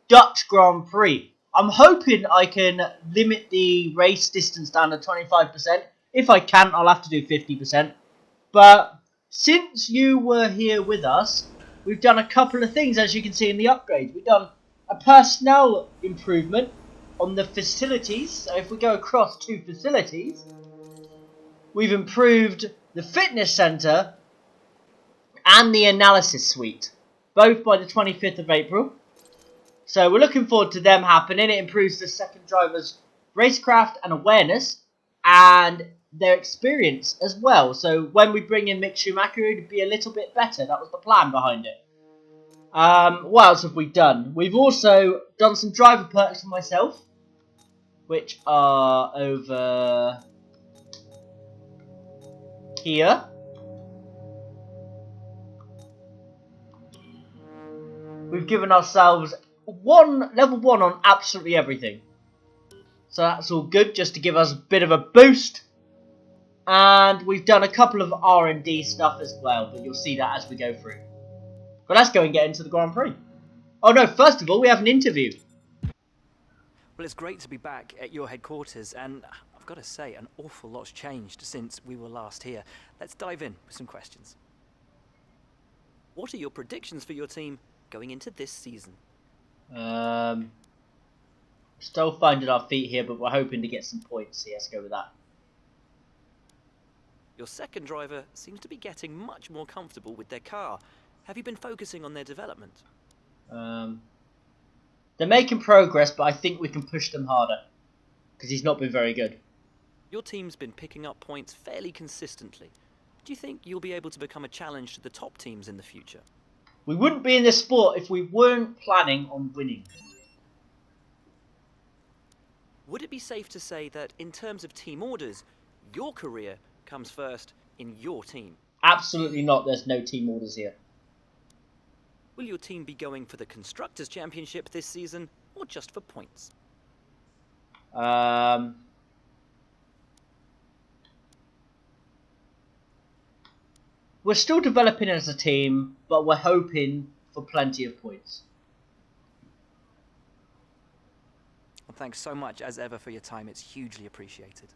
Dutch Grand Prix. I'm hoping I can limit the race distance down to 25%. If I can't, I'll have to do 50%. But since you were here with us, we've done a couple of things, as you can see in the upgrades. We've done a personnel improvement on the facilities. So if we go across two facilities, we've improved the fitness centre and the analysis suite, both by the 25th of April. So we're looking forward to them happening. It improves the second driver's racecraft and awareness and their experience as well. So when we bring in Mick Schumacher, it would be a little bit better. That was the plan behind it. What else have we done? We've also done some driver perks for myself, which are over here. We've given ourselves level 1 on absolutely everything. So that's all good, just to give us a bit of a boost. And we've done a couple of R&D stuff as well, but you'll see that as we go through. But let's go and get into the Grand Prix. Oh no, first of all, we have an interview. Well, it's great to be back at your headquarters, and I've got to say, an awful lot's changed since we were last here. Let's dive in with some questions. What are your predictions for your team going into this season? Still finding our feet here, but we're hoping to get some points. So let's go with that. Your second driver seems to be getting much more comfortable with their car. Have you been focusing on their development? They're making progress, but I think we can push them harder, because he's not been very good. Your team's been picking up points fairly consistently. Do you think you'll be able to become a challenge to the top teams in the future? We wouldn't be in this sport if we weren't planning on winning. Would it be safe to say that in terms of team orders, your career comes first in your team? Absolutely not. There's no team orders here. Will your team be going for the Constructors' Championship this season, or just for points? We're still developing as a team, but we're hoping for plenty of points. Well, thanks so much, as ever, for your time. It's hugely appreciated.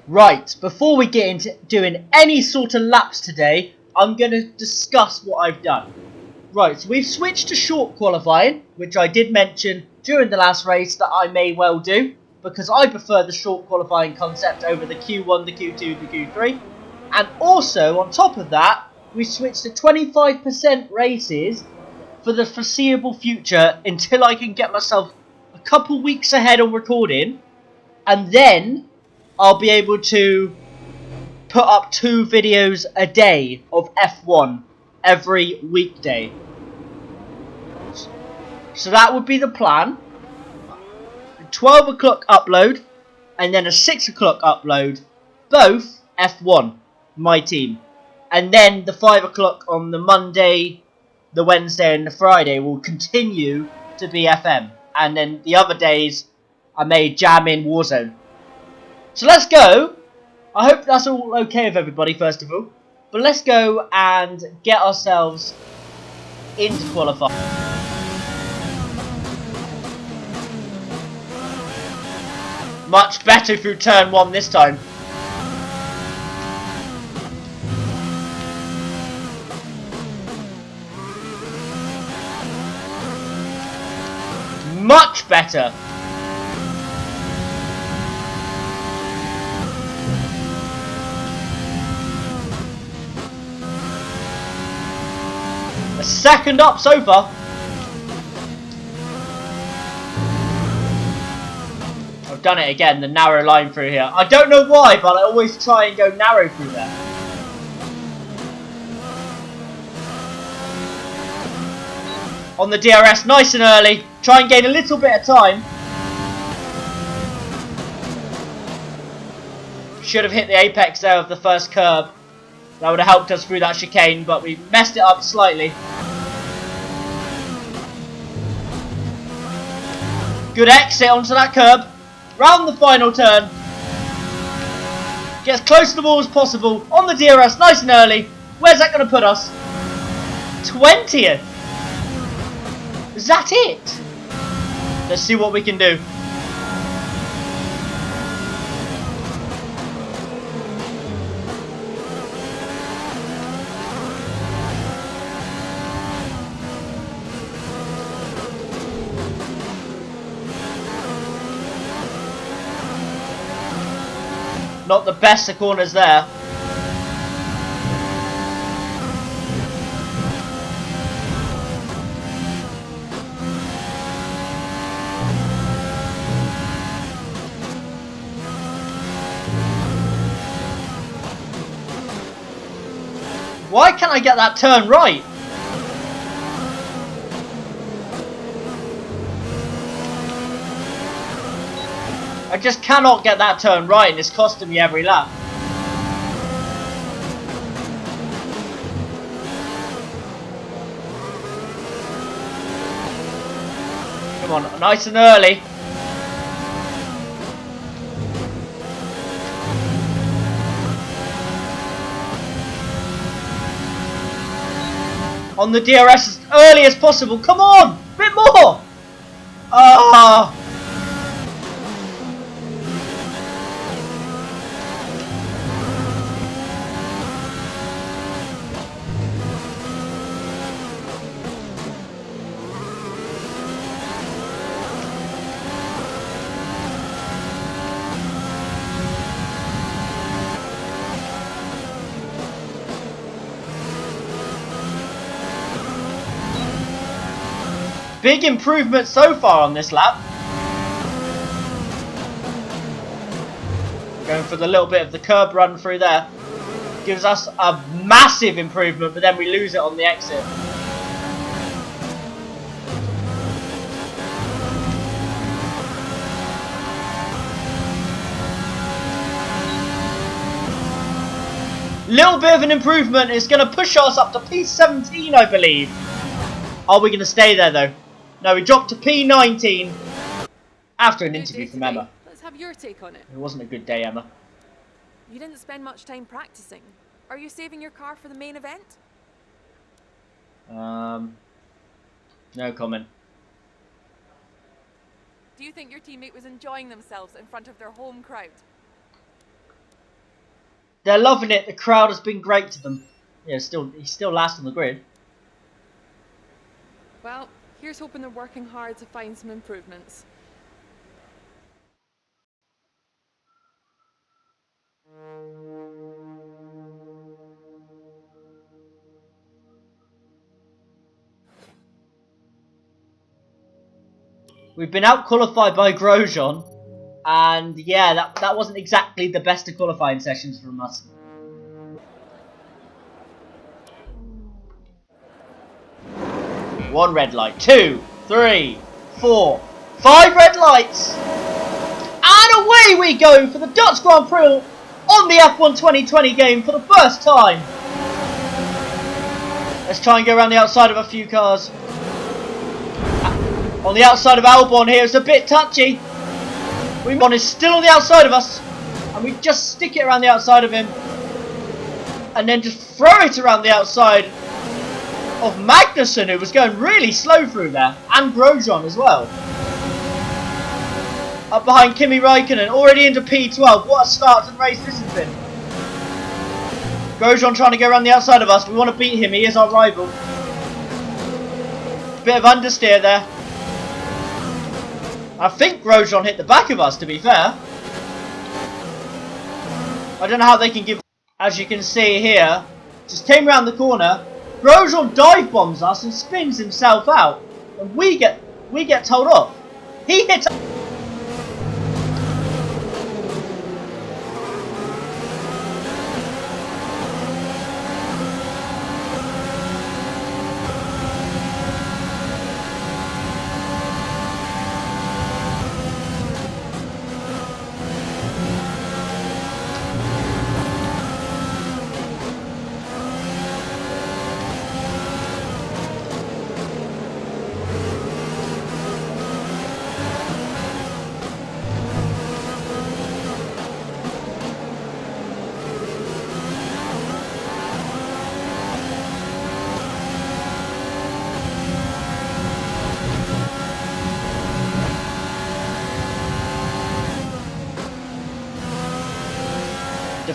Right, before we get into doing any sort of laps today, I'm going to discuss what I've done. Right, so we've switched to short qualifying, which I did mention during the last race that I may well do, because I prefer the short qualifying concept over the Q1, the Q2, the Q3. And also, on top of that, we switched to 25% races for the foreseeable future until I can get myself a couple weeks ahead on recording, and then I'll be able to put up 2 videos a day of F1 every weekday. So that would be the plan. 12 o'clock upload and then a 6 o'clock upload, both F1, my team. And then the 5 o'clock on the Monday, the Wednesday and the Friday will continue to be FM. And then the other days I may jam in Warzone. So let's go. I hope that's all okay with everybody, first of all. But let's go and get ourselves into qualifying. Much better through turn 1 this time. Much better. A second up so far. I've done it again, the narrow line through here. I don't know why, but I always try and go narrow through there. On the DRS, nice and early. Try and gain a little bit of time. Should have hit the apex there of the first curb. That would have helped us through that chicane, but we messed it up slightly. Good exit onto that curb. Round the final turn. Get as close to the wall as possible. On the DRS, nice and early. Where's that going to put us? 20th. Is that it? Let's see what we can do. Not the best of corners there. Why can't I get that turn right? I just cannot get that turn right, and it's costing me every lap. Come on, nice and early. On the DRS as early as possible. Come on! A bit more! Ah! Big improvement so far on this lap. Going for the little bit of the curb run through there. Gives us a massive improvement, but then we lose it on the exit. Little bit of an improvement. It's going to push us up to P17, I believe. Are we going to stay there, though? No, we dropped to P19 after an interview from Emma. Let's have your take on it. It wasn't a good day, Emma. You didn't spend much time practicing. Are you saving your car for the main event? No comment. Do you think your teammate was enjoying themselves in front of their home crowd? They're loving it. The crowd has been great to them. Yeah, he's still last on the grid. Well, here's hoping they're working hard to find some improvements. We've been out-qualified by Grosjean. And yeah, that wasn't exactly the best of qualifying sessions from us. One red light, 2, 3, 4, 5 red lights. And away we go for the Dutch Grand Prix on the F1 2020 game for the first time. Let's try and go around the outside of a few cars. On the outside of Albon here, it's a bit touchy. Albon is still on the outside of us. And we just stick it around the outside of him. And then just throw it around the outside of Magnussen, who was going really slow through there. And Grosjean as well. Up behind Kimi Räikkönen, already into P12. What a start to the race this has been. Grosjean trying to go around the outside of us. We want to beat him. He is our rival. Bit of understeer there. I think Grosjean hit the back of us, to be fair. I don't know how they can give... As you can see here, just came around the corner. Grosjean dive bombs us and spins himself out. And we get told off. He hits...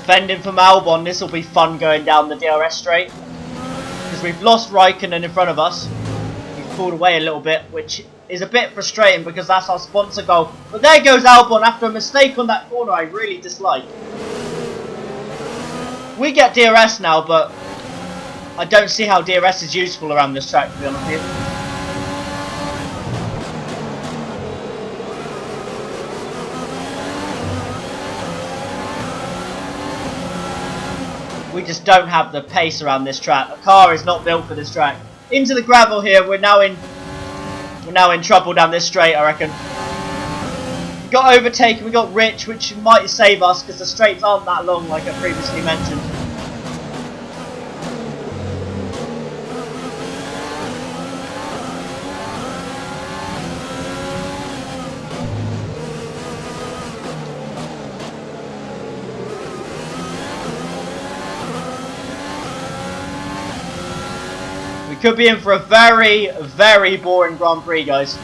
defending from Albon. This will be fun going down the DRS straight. Because we've lost Raikkonen in front of us. We've pulled away a little bit, which is a bit frustrating because that's our sponsor goal. But there goes Albon after a mistake on that corner I really dislike. We get DRS now, but I don't see how DRS is useful around this track, to be honest with you. We just don't have the pace around this track. A car is not built for this track. Into the gravel here. We're now in trouble down this straight, I reckon. We got overtaken. We got Rich, which might save us because the straights aren't that long, like I previously mentioned. Could be in for a very, very boring Grand Prix, guys.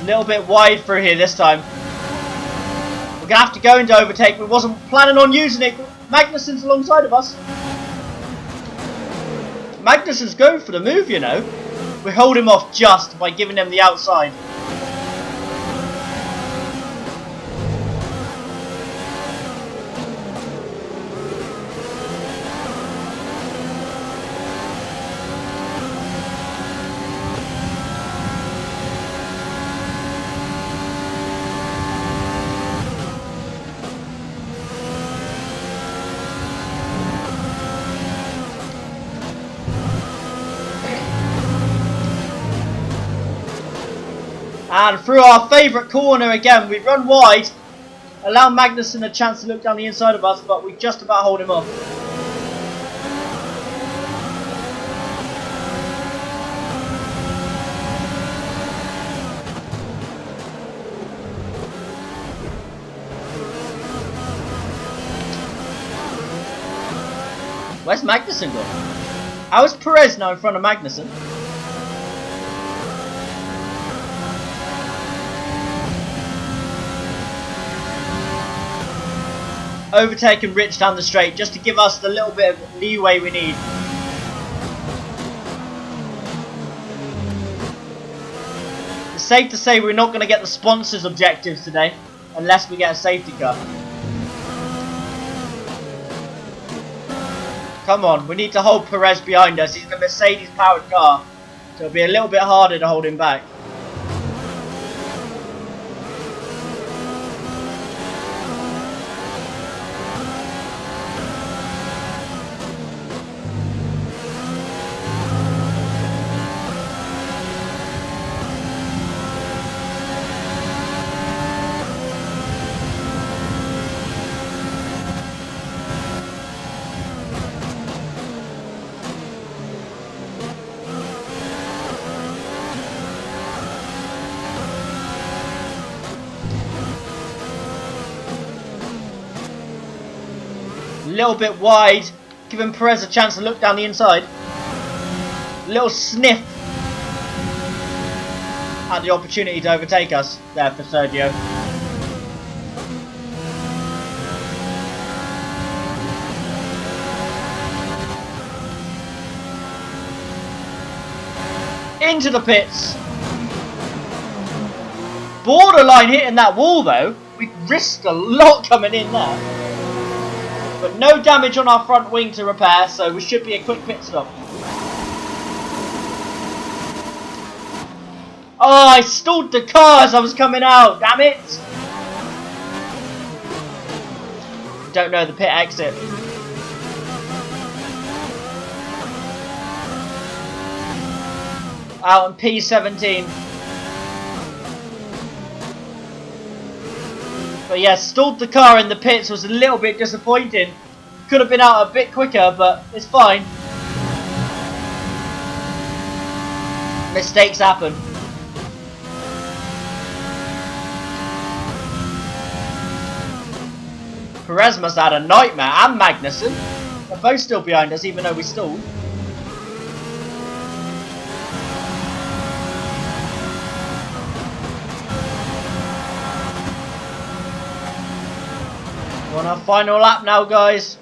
A little bit wide through here this time. We're going to have to go into overtake. We wasn't planning on using it. Magnussen's alongside of us. Magnussen's going for the move, you know. We hold him off just by giving him the outside. And through our favourite corner again, we run wide, allow Magnussen a chance to look down the inside of us, but we just about hold him off. Where's Magnussen gone? How is Perez now in front of Magnussen? Overtaking Rich down the straight just to give us the little bit of leeway we need. It's safe to say we're not going to get the sponsors' objectives today unless we get a safety car. Come on, we need to hold Perez behind us. He's in a Mercedes powered car, so it'll be a little bit harder to hold him back. A little bit wide, giving Perez a chance to look down the inside. A little sniff at the opportunity to overtake us there for Sergio. Into the pits. Borderline hitting that wall though. We risked a lot coming in there. But no damage on our front wing to repair, so we should be a quick pit stop. Oh, I stalled the car as I was coming out, damn it! Don't know the pit exit. Out on P17. But yeah, stalled the car in the pits was a little bit disappointing. Could have been out a bit quicker, but it's fine. Mistakes happen. Perez must have had a nightmare, and Magnussen. They're both still behind us, even though we stalled. We're on our final lap now, guys.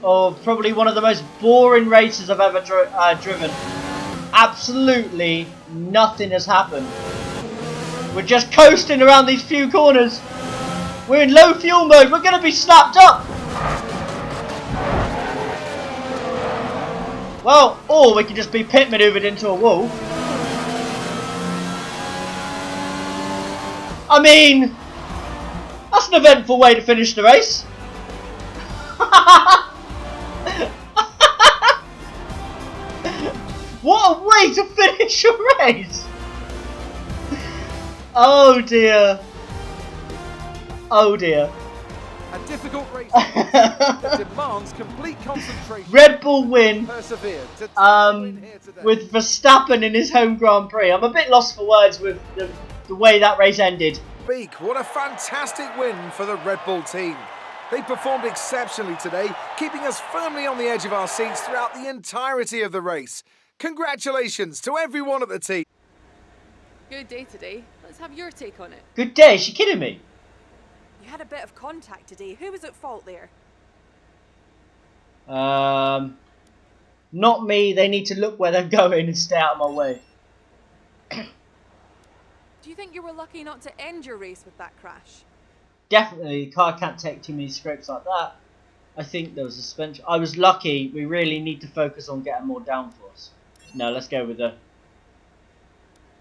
Of probably one of the most boring races I've ever driven. Absolutely nothing has happened. We're just coasting around these few corners. We're in low fuel mode. We're going to be snapped up. Well, or we can just be pit maneuvered into a wall. I mean, that's an eventful way to finish the race. What a way to finish a race! Oh dear. Oh dear. A difficult race that demands complete concentration. Red Bull win. Persevere to win here today. With Verstappen in his home Grand Prix. I'm a bit lost for words with the way that race ended. What a fantastic win for the Red Bull team. They performed exceptionally today, keeping us firmly on the edge of our seats throughout the entirety of the race. Congratulations to everyone at the team. Good day today. Let's have your take on it. Good day, is she kidding me? You had a bit of contact today. Who was at fault there? Not me. They need to look where they're going and stay out of my way. Do you think you were lucky not to end your race with that crash? Definitely, the car can't take too many scrapes like that. I think there was a suspension. I was lucky. We really need to focus on getting more downforce. No, let's go with the...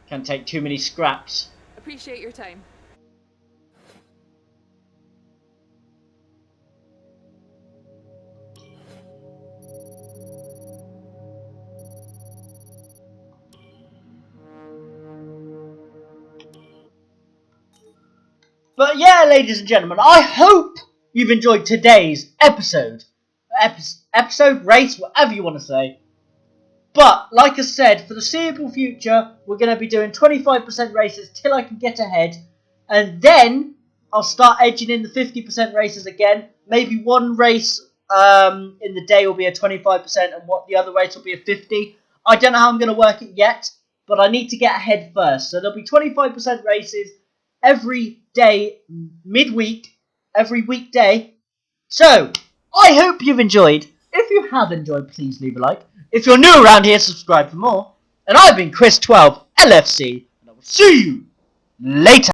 Can't take too many scraps. Appreciate your time. But yeah, ladies and gentlemen, I hope you've enjoyed today's episode. Episode, race, whatever you want to say. But, like I said, for the foreseeable future, we're going to be doing 25% races till I can get ahead. And then, I'll start edging in the 50% races again. Maybe one race in the day will be a 25% and what the other race will be a 50%. I don't know how I'm going to work it yet, but I need to get ahead first. So there'll be 25% races every day, midweek, every weekday. So, I hope you've enjoyed. If you have enjoyed, please leave a like. If you're new around here, subscribe for more. And I've been Chris12 LFC, and I will see you later.